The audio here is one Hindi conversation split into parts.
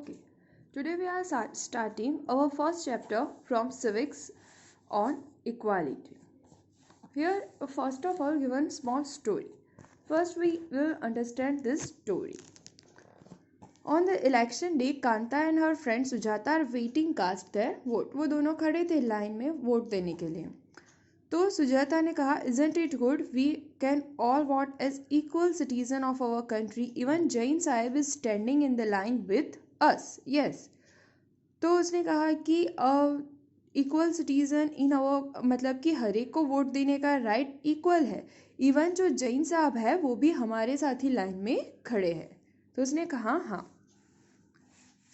Okay, today we are starting our first chapter from civics on equality. Here, first of all, given small story. First, we will understand this story. On the election day, Kanta and her friend Sujata are waiting cast their vote. वो दोनों खड़े थे लाइन में वोट देने के लिए. तो सुजाता ने कहा, isn't it good we can all vote as equal citizen of our country? Even Jain Sahib is standing in the line with us. Yes. तो उसने कहा कि इक्वल सिटीजन इन अवर मतलब कि हर एक को वोट देने का राइट इक्वल है. इवन जो जैन साहब है वो भी हमारे साथ ही लाइन में खड़े हैं. तो उसने कहा हाँ.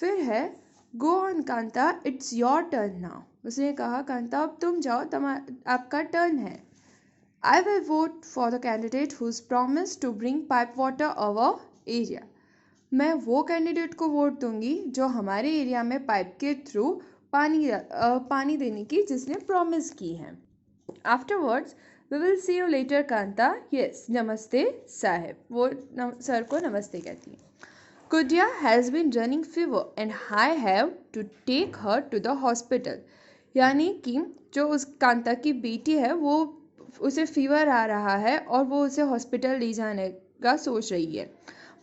फिर है go on Kanta, it's your turn now. उसने कहा कांता अब तुम जाओ, आपका टर्न है. I will vote for the candidate whose promise to bring pipe water our area. मैं वो कैंडिडेट को वोट दूंगी जो हमारे एरिया में पाइप के थ्रू पानी देने की जिसने प्रॉमिस की है. Afterwards we will see you later Kanta. Yes, नमस्ते साहब. वो सर को नमस्ते कहती है. Kudya has been running fever and I have to take her to the hospital. यानी कि जो उस कांता की बेटी है वो उसे फीवर आ रहा है और वो उसे हॉस्पिटल ले जाने का सोच रही है.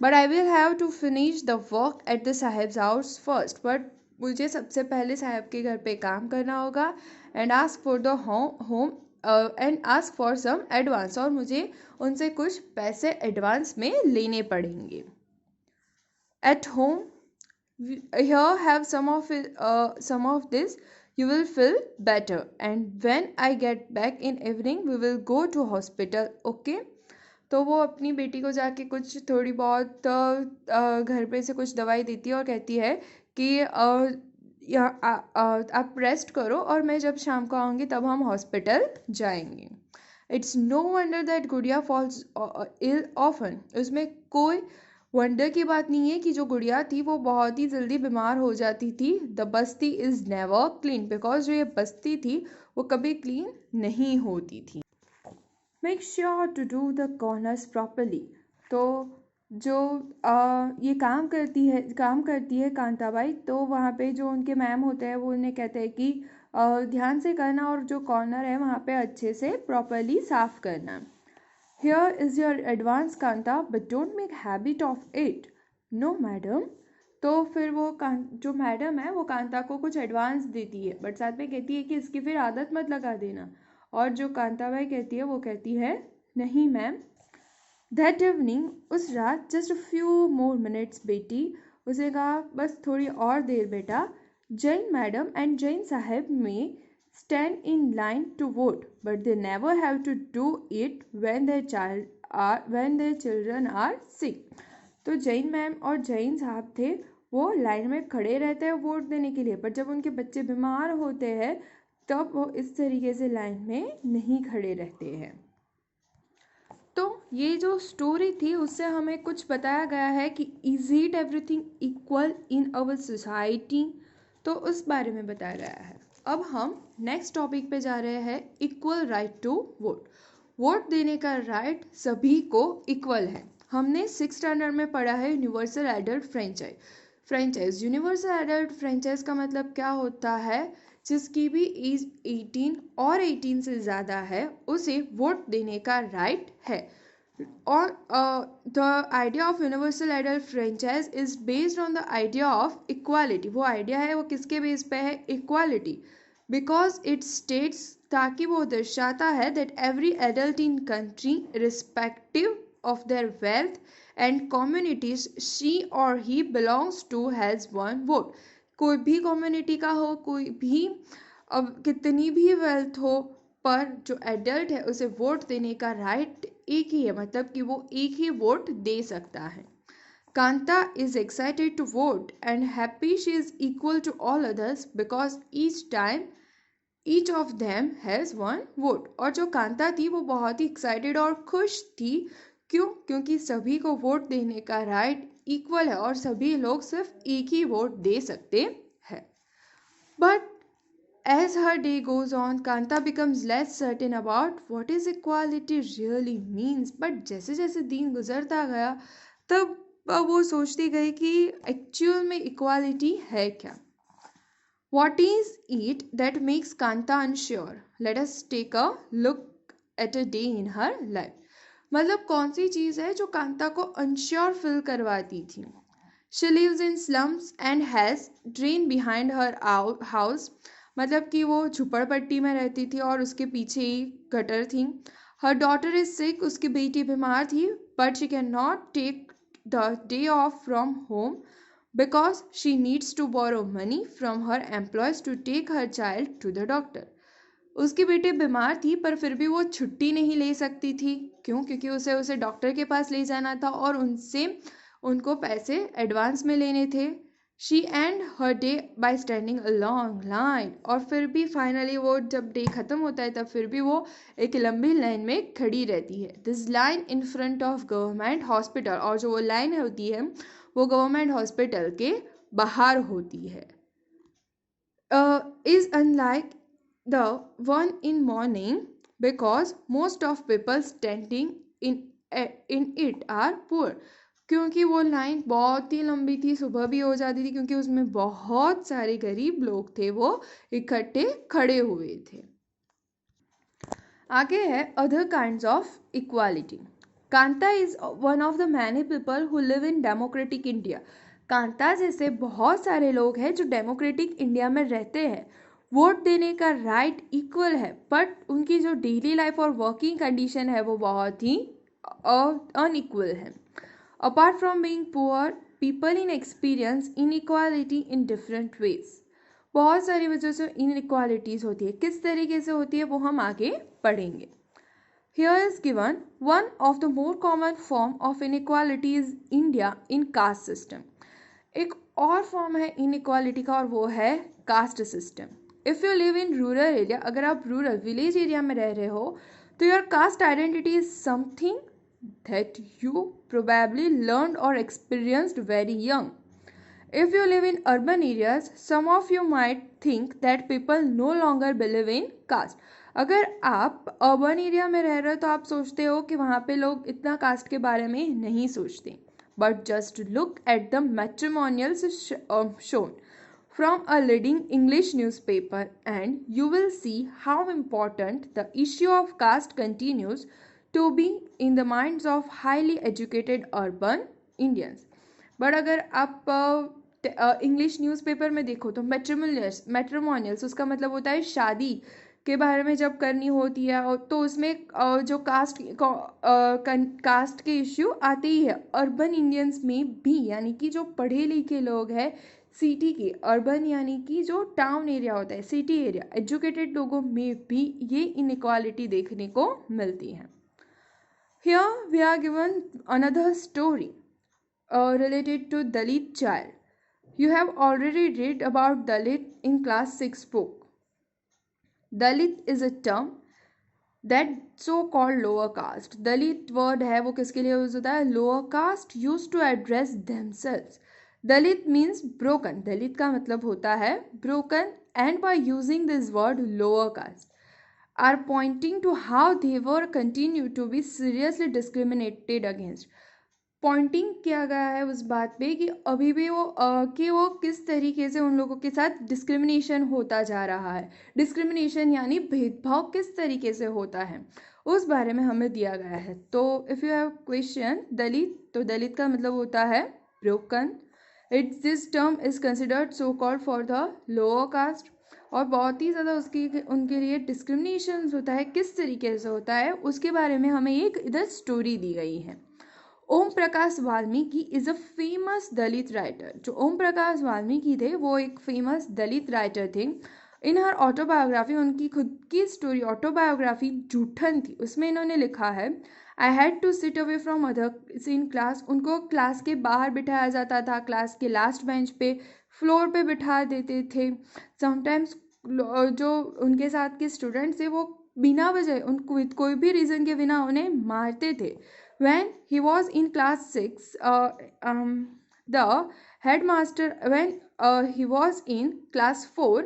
But I will have to finish the work at the Saheb's house first. But मुझे सबसे पहले साहब के घर पे काम करना होगा and ask for the home and ask for some advance. और मुझे उनसे कुछ पैसे एडवांस में लेने पड़ेंगे. At home, here have some of this. You will feel better. And when I get back in evening, we will go to hospital. Okay? तो वो अपनी बेटी को जाके कुछ थोड़ी बहुत घर पे से कुछ दवाई देती है और कहती है कि आप रेस्ट करो और मैं जब शाम को आऊँगी तब हम हॉस्पिटल जाएंगे. इट्स नो वंडर दैट गुड़िया फॉल्स इल ऑफन. उसमें कोई वंडर की बात नहीं है कि जो गुड़िया थी वो बहुत ही जल्दी बीमार हो जाती थी. The Basti is never clean. Because जो ये बस्ती थी वो कभी क्लीन नहीं होती थी. Make sure to do the corners properly. तो जो ये काम करती है कांताबाई, तो वहाँ पे जो उनके मैम होते हैं वो उन्हें कहते हैं कि ध्यान से करना और जो कॉर्नर है वहाँ पे अच्छे से प्रॉपरली साफ करना. Here is your advance Kanta, but don't make habit of it. No madam. तो फिर वो जो मैडम है वो कांता को कुछ एडवांस देती है बट साथ में कहती है कि इसकी फिर आदत मत लगा देना. और जो कांताबाई कहती है वो कहती है नहीं मैम. दैट इवनिंग, उस रात, just a few more minutes बेटी. उसने कहा बस थोड़ी और देर बेटा. जैन मैडम एंड जैन साहब में stand in line to vote, but they never have to do it when their children are sick. तो जैन मैम और जैन साहब थे वो लाइन में खड़े रहते हैं वोट देने के लिए, पर जब उनके बच्चे बीमार होते हैं तब वो इस तरीके से लाइन में नहीं खड़े रहते हैं. तो ये जो स्टोरी थी उससे हमें कुछ बताया गया है कि is it everything equal in our society. तो उस बारे में बताया गया है. अब हम नेक्स्ट टॉपिक पे जा रहे हैं. Equal right to vote. Vote देने का राइट सभी को इक्वल है. हमने 6th स्टैंडर्ड में पढ़ा है universal adult franchise. Universal adult franchise का मतलब क्या होता है? जिसकी भी एज 18 और 18 से ज़्यादा है उसे वोट देने का राइट है. और the idea of universal adult franchise is based on the idea of equality. वो आइडिया है वो किसके बेस पे है? इक्वालिटी. बिकॉज इट स्टेट्स, ताकि वो दर्शाता है that every adult in country respective of their wealth and communities she or he belongs to has one vote. कोई भी कम्युनिटी का हो, कोई भी अब कितनी भी वेल्थ हो, पर जो एडल्ट है उसे वोट देने का राइट एक ही है. मतलब कि वो एक ही वोट दे सकता है. Kanta is excited to vote and happy she is equal to all others because each of them has one vote. और जो कांता थी वो बहुत ही एक्साइटेड और खुश थी. क्यों? क्योंकि सभी को वोट देने का राइट इक्वल है और सभी लोग सिर्फ एक ही वोट दे सकते हैं. But as her day goes on, Kanta becomes less certain about what is equality really means. But जैसे जैसे दिन गुजरता गया तब वो सोचती गई कि एक्चुअल में इक्वालिटी है क्या. What is it that makes Kanta unsure? Let us take a look at a day in her life. मतलब कौन सी चीज़ है जो कांता को अनश्योर फील करवाती थी. She lives in slums and has drain behind her house. मतलब कि वो झुपड़पट्टी में रहती थी और उसके पीछे ही गटर थी. Her daughter is sick. उसकी बेटी बीमार थी. But she cannot take the day off from home because she needs to borrow money from her employees to take her child to the doctor. उसकी बेटी बीमार थी पर फिर भी वो छुट्टी नहीं ले सकती थी. क्यों? क्योंकि उसे डॉक्टर के पास ले जाना था और उनसे उनको पैसे एडवांस में लेने थे. She and her day bye standing a long line. और फिर भी फाइनली वो जब डे ख़त्म होता है तब फिर भी वो एक लंबी लाइन में खड़ी रहती है. This line in front of government hospital. और जो वो लाइन होती है वो गवर्नमेंट हॉस्पिटल के बाहर होती है. Is unlike the one in morning because most of people standing in it are poor. क्योंकि वो लाइन बहुत ही लंबी थी, सुबह भी हो जाती थी क्योंकि उसमें बहुत सारे गरीब लोग थे वो इकट्ठे खड़े हुए थे. आगे है other kinds of equality. Kanta is one of the many people who live in democratic India. Kanta जैसे बहुत सारे लोग हैं जो डेमोक्रेटिक इंडिया में रहते हैं. वोट देने का राइट इक्वल है बट उनकी जो डेली लाइफ और वर्किंग कंडीशन है वो बहुत ही अनइक्वल है. Apart from being poor people in experience inequality in different ways. बहुत सारी वजह से इनइक्वालिटीज़ होती है. किस तरीके से होती है वो हम आगे पढ़ेंगे. Here is given one of the more common form of inequality is India in caste system. एक और फॉर्म है inequality का और वो है caste system. If you live in rural area, अगर आप रूरल विलेज एरिया में रह रहे हो तो your caste identity is something that you probably learned or experienced very young. If you live in urban areas, some of you might think that people no longer believe in caste. अगर आप अर्बन एरिया में रह रहे हो तो आप सोचते हो कि वहाँ पे लोग इतना कास्ट के बारे में नहीं सोचते. But just look at the matrimonials shown from a leading English newspaper and you will see how important the issue of caste continues to be in the minds of highly educated urban Indians. But अगर आप इंग्लिश न्यूज़पेपर में देखो तो मैट्रिमोनियल्स उसका मतलब होता है शादी के बारे में जब करनी होती है तो उसमें जो कास्ट के इश्यू आते ही है. अर्बन इंडियंस में भी यानी कि जो पढ़े लिखे लोग हैं सिटी के, अर्बन यानी कि जो टाउन एरिया होता है सिटी एरिया, एजुकेटेड लोगों में भी ये इनइक्वालिटी देखने को मिलती है. Here we are given another story related to Dalit child. You have already read about Dalit in class 6 book. Dalit is a term that so called lower caste. Dalit word है वो किसके लिए यूज होता है? Lower caste used to address themselves. Dalit means broken. Dalit का मतलब होता है broken and by using this word lower caste are pointing to how they were continue to be seriously discriminated against. Pointing किया गया है उस बात पे कि अभी भी वो किस तरीके से उन लोगों के साथ डिस्क्रिमिनेशन होता जा रहा है. डिस्क्रिमिनेशन यानी भेदभाव किस तरीके से होता है उस बारे में हमें दिया गया है. तो इफ़ यू हैव क्वेश्चन दलित, तो दलित का मतलब होता है broken. It's this term is considered so called for the lower caste. और बहुत ही ज़्यादा उनके लिए डिस्क्रिमिनेशन होता है. किस तरीके से होता है उसके बारे में हमें एक इधर स्टोरी दी गई है. Om Prakash Valmiki is a famous Dalit writer. जो ओम प्रकाश वाल्मीकि थे वो एक फेमस दलित राइटर थे. इन हर ऑटोबायोग्राफी, उनकी खुद की स्टोरी ऑटोबायोग्राफी जूठन थी, उसमें इन्होंने लिखा है I had to sit away from others in class. उनको क्लास के बाहर बिठाया जाता था, क्लास के लास्ट बेंच पे, फ्लोर पे बिठा देते थे. समटाइम्स जो उनके साथ के स्टूडेंट्स थे वो बिना वजह उनको कोई भी रीज़न के बिना उन्हें मारते थे. When he was in class 6, the headmaster, when he was in class 4,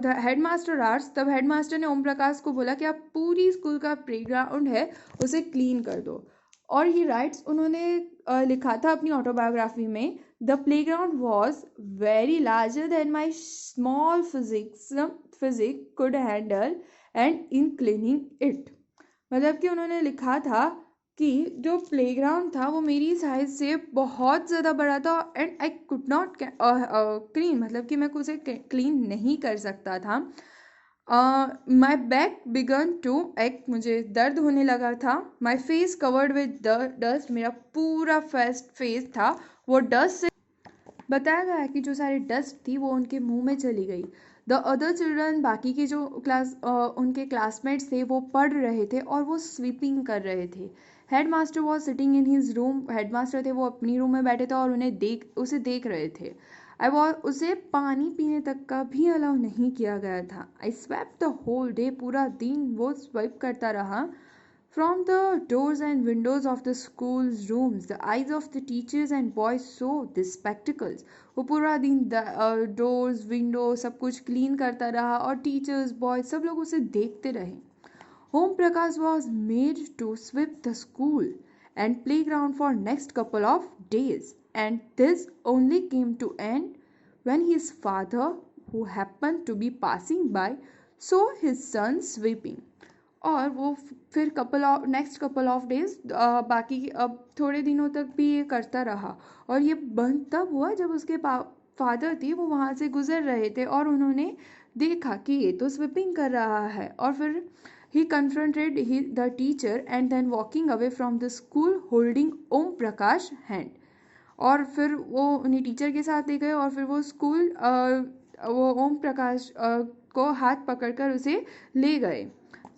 the headmaster asked, तब headmaster ने ओम प्रकाश को बोला कि आप पूरी स्कूल का प्लेग्राउंड है उसे क्लीन कर दो. और ही राइट्स, उन्होंने लिखा था अपनी ऑटोबायोग्राफी में, the playground was very larger than my small physique could handle and in cleaning it. मतलब कि उन्होंने लिखा था कि जो प्लेग्राउंड था वो मेरी साइज से बहुत ज़्यादा बड़ा था and I could not clean, मतलब कि मैं उसे क्लीन नहीं कर सकता था। माई बैक बिगन टू एक, मुझे दर्द होने लगा था। My face covered with dust, मेरा पूरा फेस था वो डस्ट से, बताया गया है कि जो सारी डस्ट थी वो उनके मुंह में चली गई। द अदर चिल्ड्रन, बाकी के जो उनके क्लासमेट्स थे वो पढ़ रहे थे और वो स्वीपिंग कर रहे थे। Head master was sitting in his room, head master थे वो अपनी रूम में बैठे थे और उसे देख रहे थे। उसे पानी पीने तक का भी अलाउ नहीं किया गया था। आई स्वेप्ट द होल डे, पूरा दिन वो स्वाइप करता रहा। From the doors and windows of the school's rooms, the eyes of the teachers and boys saw the spectacles. वो पूरा दिन डोर्स विंडो सब कुछ क्लीन करता रहा और टीचर्स बॉयज सब लोग उसे देखते रहे। Om Prakash was made to sweep the school and playground for next couple of days, and this only came to end when his father, who happened to be passing by, saw his son sweeping. और वो फिर नेक्स्ट कपल ऑफ डेज बाकी अब थोड़े दिनों तक भी ये करता रहा। और ये बंद तब हुआ जब उसके फादर थे वो वहाँ से गुजर रहे थे और उन्होंने देखा कि ये तो स्विपिंग कर रहा है। और फिर he confronted the teacher and then walking away from the school holding Om Prakash hand. और फिर वो उन्हें टीचर के साथ ले गए और फिर वो स्कूल वो ओम प्रकाश को हाथ पकड़कर उसे ले गए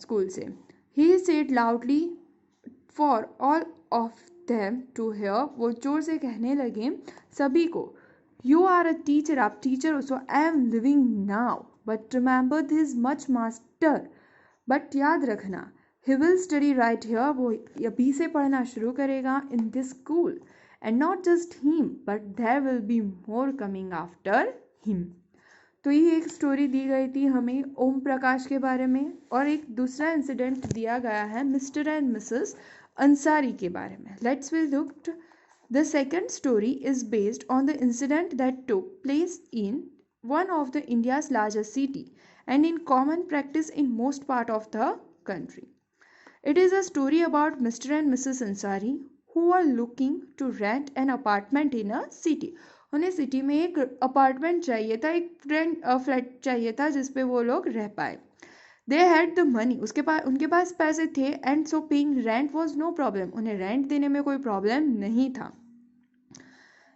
स्कूल से। He said loudly for all of them to hear, वो जोर से कहने लगे सभी को, You are a teacher, आप टीचर हो, so I am living now, but remember this much master, but याद रखना he will study right here, वो अभी से पढ़ना शुरू करेगा in this school, and not just him, but there will be more coming after him। तो ये एक स्टोरी दी गई थी हमें ओम प्रकाश के बारे में। और एक दूसरा इंसिडेंट दिया गया है मिस्टर एंड मिसेस अंसारी के बारे में। Let's will look. The second story is based on the incident that took place in one of the India's largest city and in common practice in most part of the country. It is a story about Mr. and Mrs. Ansari who are looking to rent an apartment in a city. उन्हें सिटी में एक अपार्टमेंट चाहिए था, एक फ्लैट चाहिए था जिसपे वो लोग रह पाए। दे हैड द मनी, उनके पास पैसे थे, and so paying rent was no problem, उन्हें रेंट देने में कोई प्रॉब्लम नहीं था।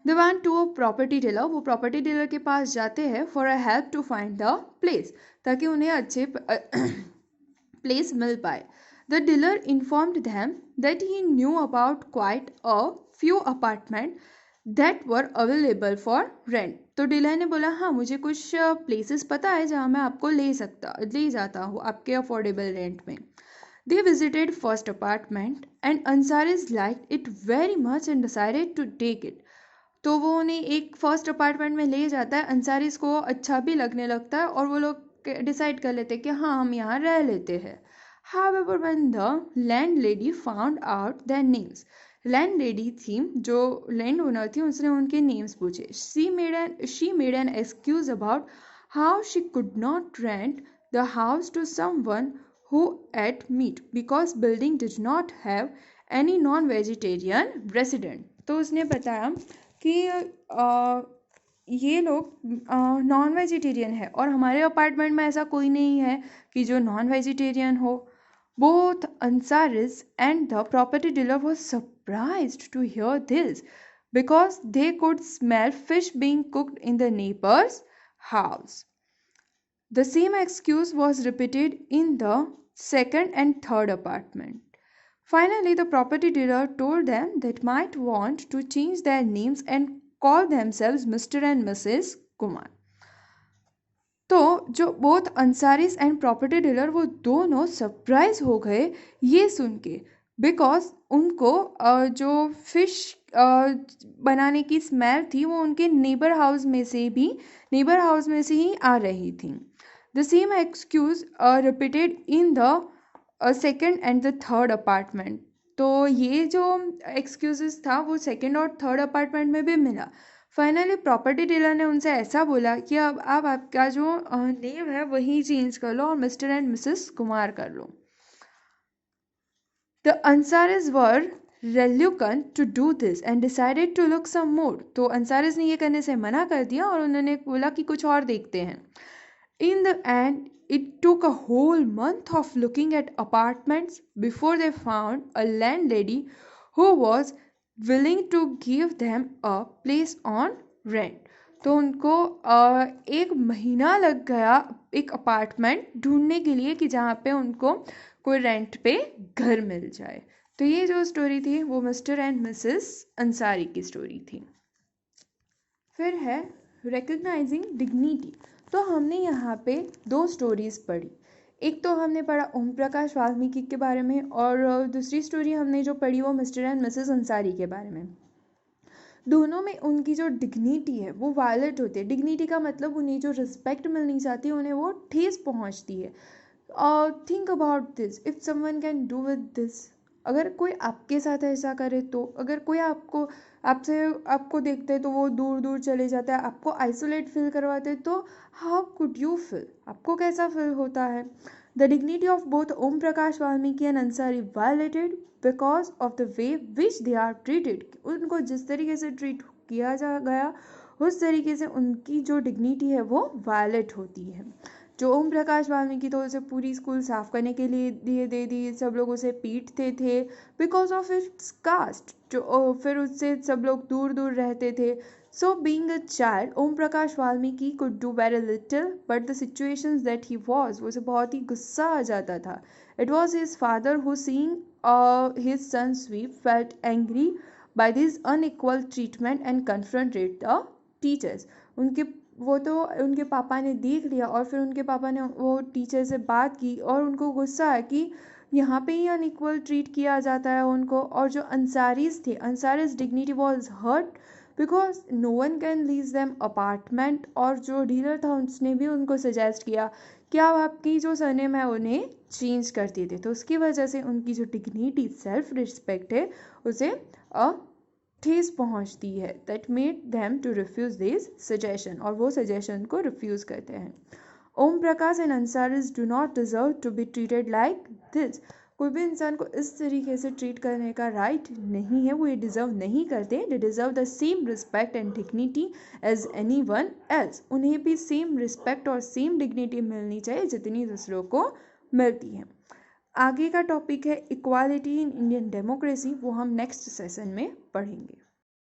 They want to a property dealer, वो प्रॉपर्टी डीलर के पास जाते हैं for a help to find the place, ताकि उन्हें अच्छे प्लेस मिल पाए। The dealer informed them that he knew about quite a few apartments that were available for rent. तो डीलर ने बोला हाँ मुझे कुछ प्लेसेस पता है जहाँ मैं आपको ले जाता हूँ आपके अफोर्डेबल रेंट में। They visited first apartment and Ansaris liked it very much and decided to take it. तो वो उन्हें एक फर्स्ट अपार्टमेंट में ले जाता है, अंसारीज को अच्छा भी लगने लगता है और वो लोग डिसाइड कर लेते हैं कि हाँ हम यहाँ रह लेते हैं। However, when the landlady found out their names, landlady थी जो लैंड ओनर थी उसने उनके नेम्स पूछे। she made an excuse about how she could not rent the house to someone who ate meat because building did not have any non-vegetarian resident। तो उसने बताया कि ये लोग नॉन वेजिटेरियन है और हमारे अपार्टमेंट में ऐसा कोई नहीं है कि जो नॉन वेजिटेरियन हो। Both Ansaris and the property dealer were surprised to hear this because they could smell fish being cooked in the neighbor's house. The same excuse was repeated in the second and third apartment. Finally, the property dealer told them they might want to change their names and call themselves Mr. and Mrs. Kumar. तो जो both Ansaris and property dealer वो दोनों सरप्राइज हो गए ये सुन के, बिकॉज उनको जो फिश बनाने की स्मेल थी वो उनके नेबर हाउस में से ही आ रही थी। The same excuse repeated in the second and the third apartment. तो ये जो एक्सक्यूजेस था वो सेकंड और थर्ड अपार्टमेंट में भी मिला। फाइनली प्रॉपर्टी डीलर ने उनसे ऐसा बोला कि अब आप आपका जो नेम है वही चेंज कर लो और मिस्टर एंड मिसेस कुमार कर लो। The Ansaris were reluctant to do this and decided to look some more. तो अंसारिस ने ये करने से मना कर दिया और उन्होंने बोला कि कुछ और देखते हैं। In the end, it took a whole month of looking at apartments before they found a landlady who was willing to give them a place on rent. तो उनको एक महीना लग गया एक अपार्टमेंट ढूंढने के लिए कि जहाँ पे उनको कोई रेंट पे घर मिल जाए। तो ये जो स्टोरी थी वो मिस्टर एंड मिसेस अंसारी की स्टोरी थी। फिर है रिकग्नाइजिंग डिग्निटी। तो हमने यहाँ पे 2 स्टोरीज पढ़ी। एक तो हमने पढ़ा ओम प्रकाश वाल्मीकि के बारे में और दूसरी स्टोरी हमने जो पढ़ी वो मिस्टर एंड मिसेस अंसारी के बारे में। दोनों में उनकी जो डिग्निटी है वो वायलेट होती है। डिग्निटी का मतलब उन्हें जो रिस्पेक्ट मिलनी चाहती है उन्हें वो ठेस पहुंचती है। Think about this, if someone can do with this, अगर कोई आपके साथ ऐसा करे तो, अगर कोई आपको देखते तो वो दूर दूर चले जाता है, आपको आइसोलेट फील करवाते तो हाउ कुड यू फील, आपको कैसा फील होता है। The dignity of both Om Prakash Valmiki and Ansari violated because of the way which they are treated. उनको जिस तरीके से ट्रीट किया जा गया उस तरीके से उनकी जो डिग्निटी है वो वायलेट होती है। जो ओम प्रकाश वाल्मीकि तो उसे पूरी स्कूल साफ करने के लिए दे दी, सब लोग उसे पीटते थे बिकॉज ऑफ इट्स कास्ट। जो फिर उससे सब लोग दूर दूर रहते थे। So being a child Om Prakash Valmiki could do very little but the situations that he was, उसे बहुत ही गुस्सा आ जाता था। It was his father who seeing his son sweep felt angry by this unequal treatment and confronted the teachers. उनके पापा ने देख लिया और फिर उनके पापा ने वो टीचर से बात की और उनको गुस्सा है कि यहाँ पे ही अनइक्वल ट्रीट किया जाता है उनको। और जो अंसारीज थे, Ansaris dignity was hurt because no one can lease them apartment. और जो डीलर था उसने भी उनको सजेस्ट किया कि आप आपकी जो सरनेम है उन्हें चेंज कर देते। तो उसकी वजह से उनकी जो डिग्निटी सेल्फ रिस्पेक्ट है उसे ठेस पहुंचती है। That made them to refuse this suggestion, और वो सजेशन को रिफ्यूज करते हैं। Om Prakash and Ansaris do not deserve to be treated like this. कोई भी इंसान को इस तरीके से ट्रीट करने का राइट नहीं है, वो ये डिजर्व नहीं करते। They deserve the same respect and dignity as anyone else. उन्हें भी सेम रिस्पेक्ट और सेम डिग्निटी मिलनी चाहिए जितनी दूसरों को मिलती है। आगे का टॉपिक है इक्वालिटी इन इंडियन डेमोक्रेसी, वो हम नेक्स्ट सेशन में पढ़ेंगे।